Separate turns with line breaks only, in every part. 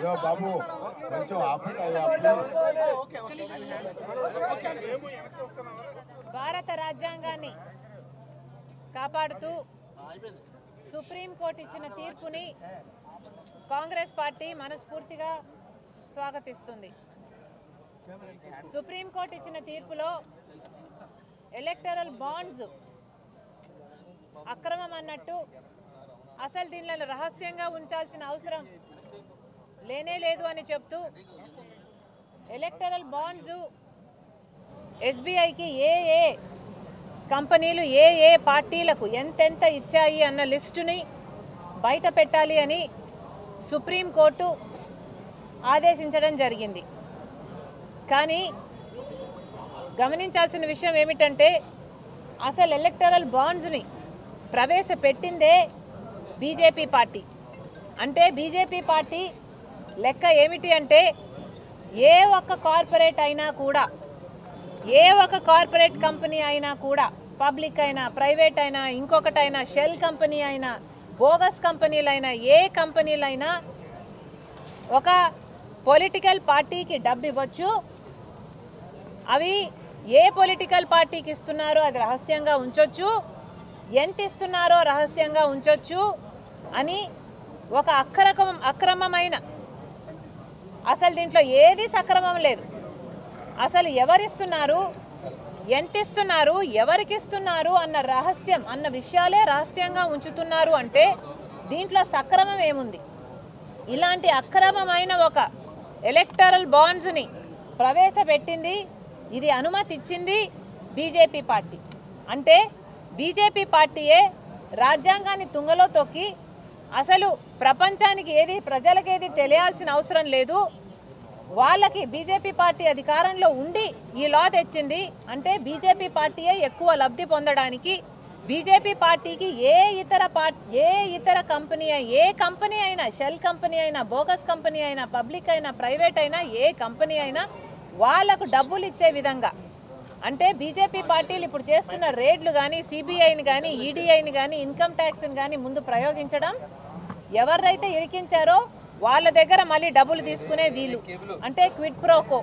यो बाबू కొంచెం ఆపండి అయ్యా
భారత రాజ్యాంగాన్ని కాపాడుతూ సుప్రీం కోర్టు ఇచ్చిన తీర్పుని కాంగ్రెస్ పార్టీ మనస్ఫూర్తిగా స్వాగతిస్తుంది. సుప్రీం కోర్టు ఇచ్చిన తీర్పులో ఎలక్టరల్ బాండ్స్ అక్రమం అన్నట్టు అసలు దీనిలో రహస్యంగా ఉంచాల్సిన అవసరం లేనే లేదు అని చెప్తూ ఎలక్టరల్ బాండ్స్ ఎస్బీఐకి ఏ కంపెనీలు ఏ పార్టీలకు ఎంతెంత ఇచ్చాయి అన్న లిస్టుని బయట పెట్టాలి అని సుప్రీంకోర్టు ఆదేశించడం జరిగింది. కానీ గమనించాల్సిన విషయం ఏమిటంటే అసలు ఎలక్టరల్ బాండ్స్ని ప్రవేశపెట్టిందే బీజేపీ పార్టీ. అంటే బీజేపీ పార్టీ లెక్క ఏమిటి అంటే ఏ ఒక్క కార్పొరేట్ అయినా కూడా, ఏ ఒక్క కార్పొరేట్ కంపెనీ అయినా కూడా, పబ్లిక్ అయినా ప్రైవేట్ అయినా ఇంకొకటైనా షెల్ కంపెనీ అయినా బోగస్ కంపెనీలైనా ఏ కంపెనీలైనా ఒక పొలిటికల్ పార్టీకి డబ్బు ఇవ్వచ్చు. అవి ఏ పొలిటికల్ పార్టీకి ఇస్తున్నారో అది రహస్యంగా ఉంచొచ్చు, ఎంత ఇస్తున్నారో రహస్యంగా ఉంచొచ్చు అని ఒక అక్రమమైన, అసలు దీంట్లో ఏది సక్రమం లేదు. అసలు ఎవరిస్తున్నారు, ఎంత ఇస్తున్నారు, ఎవరికి ఇస్తున్నారు అన్న రహస్యం అన్న విషయాలే రహస్యంగా ఉంచుతున్నారు అంటే దీంట్లో సక్రమం ఏముంది? ఇలాంటి అక్రమమైన ఒక ఎలక్టరల్ బాండ్స్ని ప్రవేశపెట్టింది, ఇది అనుమతి ఇచ్చింది బీజేపీ పార్టీ. అంటే బీజేపీ పార్టీయే రాజ్యాంగాన్ని తుంగలో తొక్కి అసలు ప్రపంచానికి ఏది, ప్రజలకు ఏది తెలియాల్సిన అవసరం లేదు, వాళ్ళకి బీజేపీ పార్టీ అధికారంలో ఉండి ఈ లా తెచ్చింది అంటే బీజేపీ పార్టీయే ఎక్కువ లబ్ధి పొందడానికి, బీజేపీ పార్టీకి ఏ ఇతర కంపెనీ, ఏ కంపెనీ అయినా, షెల్ కంపెనీ అయినా, బోగస్ కంపెనీ అయినా, పబ్లిక్ అయినా, ప్రైవేట్ అయినా, ఏ కంపెనీ అయినా వాళ్లకు డబ్బులు ఇచ్చే విధంగా, అంటే బీజేపీ పార్టీలు ఇప్పుడు చేస్తున్న రేడ్లు కానీ, సిబిఐని కానీ, ఈడీఐని కానీ, ఇన్కమ్ ట్యాక్స్ని కానీ ముందు ప్రయోగించడం, ఎవరైతే ఇరికించారో వాళ్ళ దగ్గర మళ్ళీ డబ్బులు తీసుకునే వీలు, అంటే క్విడ్ ప్రోకో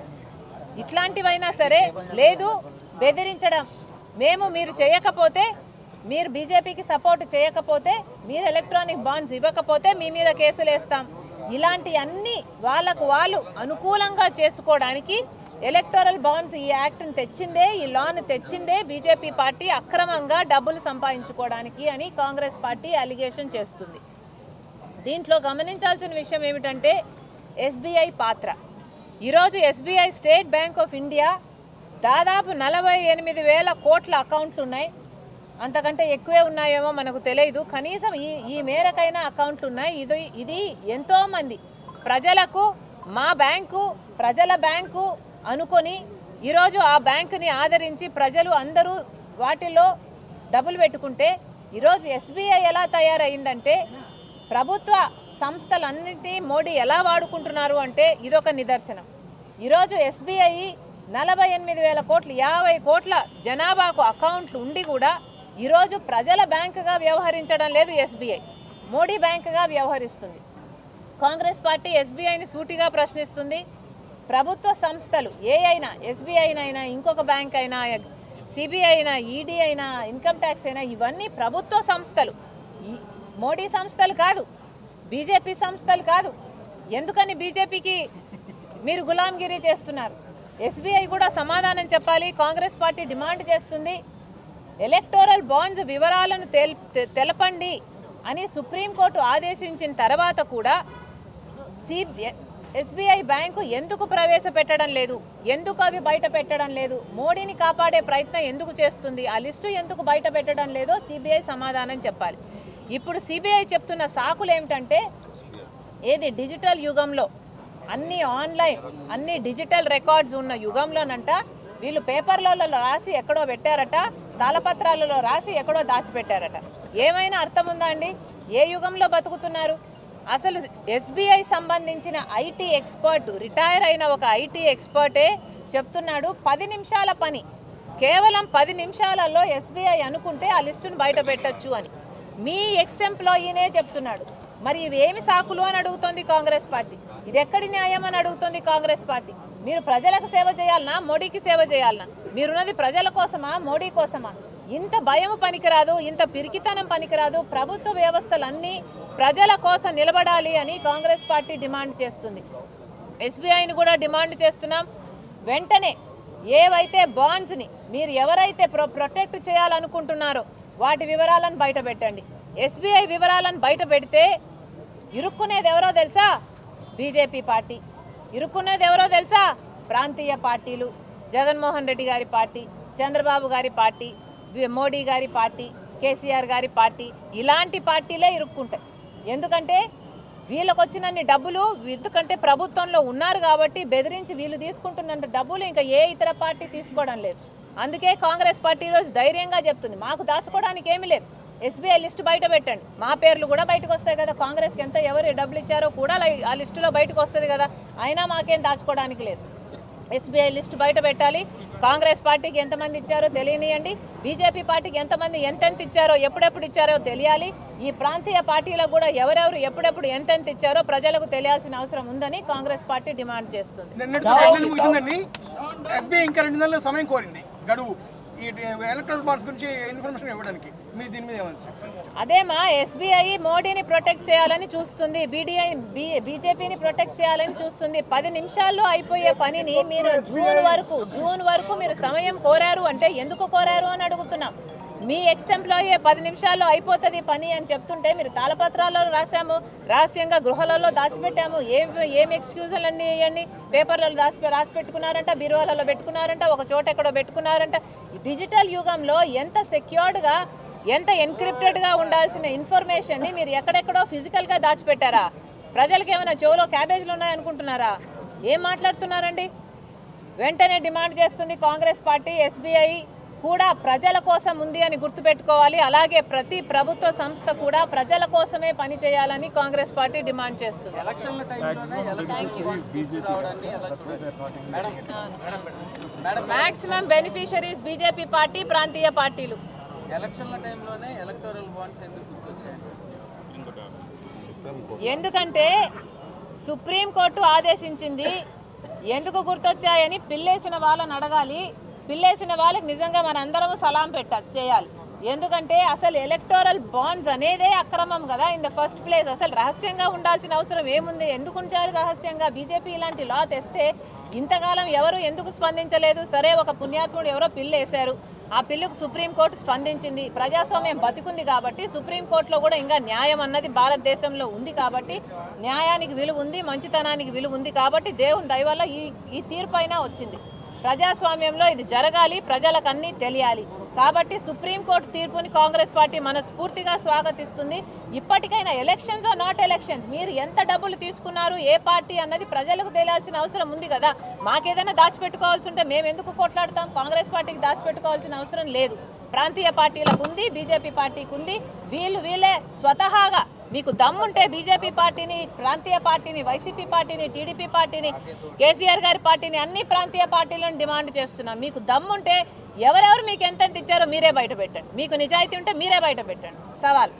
ఇట్లాంటివైనా సరే, లేదు బెదిరించడం, మీరు చేయకపోతే, మీరు బీజేపీకి సపోర్ట్ చేయకపోతే, మీరు ఎలక్ట్రానిక్ బాండ్స్ ఇవ్వకపోతే మీ మీద కేసులు వేస్తాం, ఇలాంటి అన్ని వాళ్ళకు వాళ్ళు అనుకూలంగా చేసుకోవడానికి ఎలక్టరల్ బాండ్స్ ఈ యాక్ట్ని తెచ్చిందే, ఈ లాను తెచ్చిందే బీజేపీ పార్టీ అక్రమంగా డబ్బులు సంపాదించుకోవడానికి అని కాంగ్రెస్ పార్టీ అలిగేషన్ చేస్తుంది. దీంట్లో గమనించాల్సిన విషయం ఏమిటంటే ఎస్బీఐ పాత్ర. ఈరోజు SBI state bank of India దాదాపు 48,000 కోట్ల అకౌంట్లు ఉన్నాయి, అంతకంటే ఎక్కువే ఉన్నాయేమో మనకు తెలియదు, కనీసం ఈ మేరకైనా అకౌంట్లు ఉన్నాయి. ఇది ఎంతోమంది ప్రజలకు మా బ్యాంకు ప్రజల బ్యాంకు అనుకొని ఈరోజు ఆ బ్యాంకుని ఆదరించి ప్రజలు అందరూ వాటిలో డబ్బులు పెట్టుకుంటే, ఈరోజు ఎస్బీఐ ఎలా తయారైందంటే ప్రభుత్వ సంస్థలన్నింటినీ మోడీ ఎలా వాడుకుంటున్నారు అంటే ఇదొక నిదర్శనం. ఈరోజు ఎస్బీఐ 48,000 కోట్లు, 50 కోట్ల జనాభాకు అకౌంట్లు ఉండి కూడా ఈరోజు ప్రజల బ్యాంకుగా వ్యవహరించడం లేదు, ఎస్బీఐ మోడీ బ్యాంకుగా వ్యవహరిస్తుంది. కాంగ్రెస్ పార్టీ ఎస్బీఐని సూటిగా ప్రశ్నిస్తుంది. ప్రభుత్వ సంస్థలు ఏ అయినా, ఎస్బీఐ అయినా, ఇంకొక బ్యాంక్ అయినా, సిబిఐ అయినా, ఈడీ అయినా, ఇన్కమ్ ట్యాక్స్ అయినా, ఇవన్నీ ప్రభుత్వ సంస్థలు, మోడీ సంస్థలు కాదు, బీజేపీ సంస్థలు కాదు. ఎందుకని బీజేపీకి మీరు గులాంగిరి చేస్తున్నారు? ఎస్బీఐ కూడా సమాధానం చెప్పాలి. కాంగ్రెస్ పార్టీ డిమాండ్ చేస్తుంది, ఎలక్టోరల్ బాండ్స్ వివరాలను తెలపండి అని సుప్రీంకోర్టు ఆదేశించిన తర్వాత కూడా ఎస్బీఐ బ్యాంకు ఎందుకు ప్రవేశపెట్టడం లేదు, ఎందుకు అవి బయట పెట్టడం లేదు, మోడీని కాపాడే ప్రయత్నం ఎందుకు చేస్తుంది, ఆ లిస్టు ఎందుకు బయట పెట్టడం లేదో సిబిఐ సమాధానం చెప్పాలి. ఇప్పుడు సిబిఐ చెప్తున్న సాకులు ఏమిటంటే, ఏది డిజిటల్ యుగంలో, అన్ని ఆన్లైన్, అన్ని డిజిటల్ రికార్డ్స్ ఉన్న యుగంలోనంట వీళ్ళు పేపర్లలో రాసి ఎక్కడో పెట్టారట, తాళపత్రాలలో రాసి ఎక్కడో దాచిపెట్టారట. ఏమైనా అర్థం ఉందా అండి? ఏ యుగంలో బతుకుతున్నారు? అసలు ఎస్బీఐ సంబంధించిన ఐటీ ఎక్స్పర్ట్, రిటైర్ అయిన ఒక ఐటీ ఎక్స్పర్టే చెప్తున్నాడు 10 నిమిషాల పని, కేవలం 10 నిమిషాలలో ఎస్బీఐ అనుకుంటే ఆ లిస్టును బయట పెట్టచ్చు అని. మీ ఎక్స్ ఎంప్లాయీనే చెప్తున్నాడు. మరి ఇవేమి సాకులు అని అడుగుతోంది కాంగ్రెస్ పార్టీ. ఇది ఎక్కడి న్యాయం అని అడుగుతోంది కాంగ్రెస్ పార్టీ. మీరు ప్రజలకు సేవ చేయాలనా, మోడీకి సేవ చేయాలనా? మీరున్నది ప్రజల కోసమా, మోడీ కోసమా? ఇంత భయం పనికిరాదు, ఇంత పిరికితనం పనికిరాదు. ప్రభుత్వ వ్యవస్థలన్నీ ప్రజల కోసం నిలబడాలి అని కాంగ్రెస్ పార్టీ డిమాండ్ చేస్తుంది. ఎస్బీఐని కూడా డిమాండ్ చేస్తున్నాం. వెంటనే ఏవైతే బాండ్స్ని మీరు ఎవరైతే ప్రొటెక్ట్ చేయాలనుకుంటున్నారో వాటి వివరాలను బయట పెట్టండి. ఎస్బీఐ వివరాలను బయట పెడితే ఇరుక్కునేది ఎవరో తెలుసా? BJP party. ఇరుక్కునేది ఎవరో తెలుసా? ప్రాంతీయ పార్టీలు, జగన్మోహన్ రెడ్డి గారి పార్టీ, చంద్రబాబు గారి పార్టీ, మోడీ గారి పార్టీ, కేసీఆర్ గారి పార్టీ. ఇలాంటి పార్టీలే ఇరుక్కుంటాయి. ఎందుకంటే వీళ్ళకు వచ్చినన్ని డబ్బులు, ఎందుకంటే ప్రభుత్వంలో ఉన్నారు కాబట్టి బెదిరించి వీళ్ళు తీసుకుంటున్న డబ్బులు ఇంకా ఏ ఇతర పార్టీ తీసుకోవడం లేదు. అందుకే కాంగ్రెస్ పార్టీ ఈరోజు ధైర్యంగా చెప్తుంది, మాకు దాచుకోవడానికి ఏమీ లేదు, ఎస్బీఐ లిస్టు బయట పెట్టండి. మా పేర్లు కూడా బయటకు వస్తాయి కదా, కాంగ్రెస్కి ఎంత ఎవరు డబ్బులు ఇచ్చారో కూడా ఆ లిస్టులో బయటకు వస్తుంది కదా, అయినా మాకేం దాచుకోవడానికి లేదు. ఎస్బీఐ లిస్టు బయట పెట్టాలి. కాంగ్రెస్ పార్టీకి ఎంతమంది ఇచ్చారో తెలియనియండి, బీజేపీ పార్టీకి ఎంతమంది ఎంతెంత ఇచ్చారో ఎప్పుడెప్పుడు ఇచ్చారో తెలియాలి. ఈ ప్రాంతీయ పార్టీలకు కూడా ఎవరెవరు ఎప్పుడెప్పుడు ఎంతెంత ఇచ్చారో ప్రజలకు తెలియాల్సిన అవసరం ఉందని కాంగ్రెస్ పార్టీ డిమాండ్ చేస్తుంది.
సమయం కోరింది గడువు ఈ ఎలక్ట్రల్ బాండ్స్ గురించి ఇన్ఫర్మేషన్ ఇవ్వడానికి. మీరు దీని మీద ఏమన్నారు?
అదేమా, ఎస్బీఐ మోడీని ప్రొటెక్ట్ చేయాలని చూస్తుంది, బీజేపీని ప్రొటెక్ట్ చేయాలని చూస్తుంది. 10 నిమిషాల్లో అయిపోయే పనిని మీరు జూన్ వరకు మీరు సమయం కోరారు అంటే ఎందుకు కోరారు అని అడుగుతున్నాం. మీ ఎక్స్ ఎంప్లాయీ 10 నిమిషాల్లో అయిపోతుంది పని అని చెప్తుంటే మీరు తాళపత్రాల్లో రాసాము, రహస్యంగా గృహాలలో దాచిపెట్టాము, ఏం ఎక్స్క్యూజులు అన్నీ వేయండి, పేపర్లలో రాసి పెట్టుకున్నారంట, బీరువాలలో పెట్టుకున్నారంట, ఒక చోట ఎక్కడో పెట్టుకున్నారంట. డిజిటల్ యుగంలో ఎంత సెక్యూర్డ్గా, ఎంత ఎన్క్రిప్టెడ్గా ఉండాల్సిన ఇన్ఫర్మేషన్ని మీరు ఎక్కడెక్కడో ఫిజికల్గా దాచిపెట్టారా? ప్రజలకు ఏమైనా చెవులో క్యాబేజీలు ఉన్నాయనుకుంటున్నారా? ఏం మాట్లాడుతున్నారండి? వెంటనే డిమాండ్ చేస్తుంది కాంగ్రెస్ పార్టీ, ఎస్బీఐ కూడా ప్రజల కోసం ఉంది అని గుర్తుపెట్టుకోవాలి. అలాగే ప్రతి ప్రభుత్వ సంస్థ కూడా ప్రజల కోసమే పని చేయాలని కాంగ్రెస్ పార్టీ డిమాండ్ చేస్తుంది. మాక్సిమం బెనిఫిషరీస్ బీజేపీ పార్టీ, ప్రాంతీయ పార్టీలు. ఎందుకంటే సుప్రీంకోర్టు ఆదేశించింది. ఎందుకు గుర్తొచ్చాయని పిల్లేసిన వాళ్ళని అడగాలి. పిల్లేసిన వాళ్ళకి నిజంగా మనందరం సలాం చేయాలి. ఎందుకంటే అసలు ఎలక్టోరల్ బాండ్స్ అనేదే అక్రమం కదా ఇన్ ద ఫస్ట్ ప్లేస్. అసలు రహస్యంగా ఉండాల్సిన అవసరం ఏముంది? ఎందుకు ఉంచాలి రహస్యంగా? బీజేపీ ఇలాంటి లా తెస్తే ఇంతకాలం ఎవరు ఎందుకు స్పందించలేదు? సరే, ఒక పుణ్యాత్ముడు ఎవరో పిల్లు వేశారు, ఆ పిల్లుకు సుప్రీంకోర్టు స్పందించింది. ప్రజాస్వామ్యం బతికుంది కాబట్టి సుప్రీంకోర్టులో కూడా ఇంకా న్యాయం అన్నది భారతదేశంలో ఉంది కాబట్టి, న్యాయానికి విలువ ఉంది, మంచితనానికి విలువ ఉంది కాబట్టి దేవుని దయ వల్ల ఈ తీర్పు అయినా వచ్చింది. ప్రజాస్వామ్యంలో ఇది జరగాలి, ప్రజలకు అన్నీ తెలియాలి. కాబట్టి సుప్రీంకోర్టు తీర్పుని కాంగ్రెస్ పార్టీ మనస్ఫూర్తిగా స్వాగతిస్తుంది. ఇప్పటికైనా ఎలక్షన్స్ ఆర్ నాట్ ఎలక్షన్స్, మీరు ఎంత డబ్బులు తీసుకున్నారు, ఏ పార్టీ అన్నది ప్రజలకు తెలియాల్సిన అవసరం ఉంది కదా. మాకేదైనా దాచిపెట్టుకోవాల్సి ఉంటే మేము ఎందుకు కొట్లాడతాం? కాంగ్రెస్ పార్టీకి దాచిపెట్టుకోవాల్సిన అవసరం లేదు. ప్రాంతీయ పార్టీలకు ఉంది, బీజేపీ పార్టీకి ఉంది. వీళ్ళే స్వతహాగా మీకు దమ్ముంటే బీజేపీ పార్టీని, ప్రాంతీయ పార్టీని, వైసీపీ పార్టీని, టీడీపీ పార్టీని, కేసీఆర్ గారి పార్టీని, అన్ని ప్రాంతీయ పార్టీలను డిమాండ్ చేస్తున్నాం. మీకు దమ్ముంటే ఎవరెవరు మీకు ఎంతెంత ఇచ్చారో మీరే బయట పెట్టండి. మీకు నిజాయితీ ఉంటే మీరే బయట పెట్టండి. సవాల్.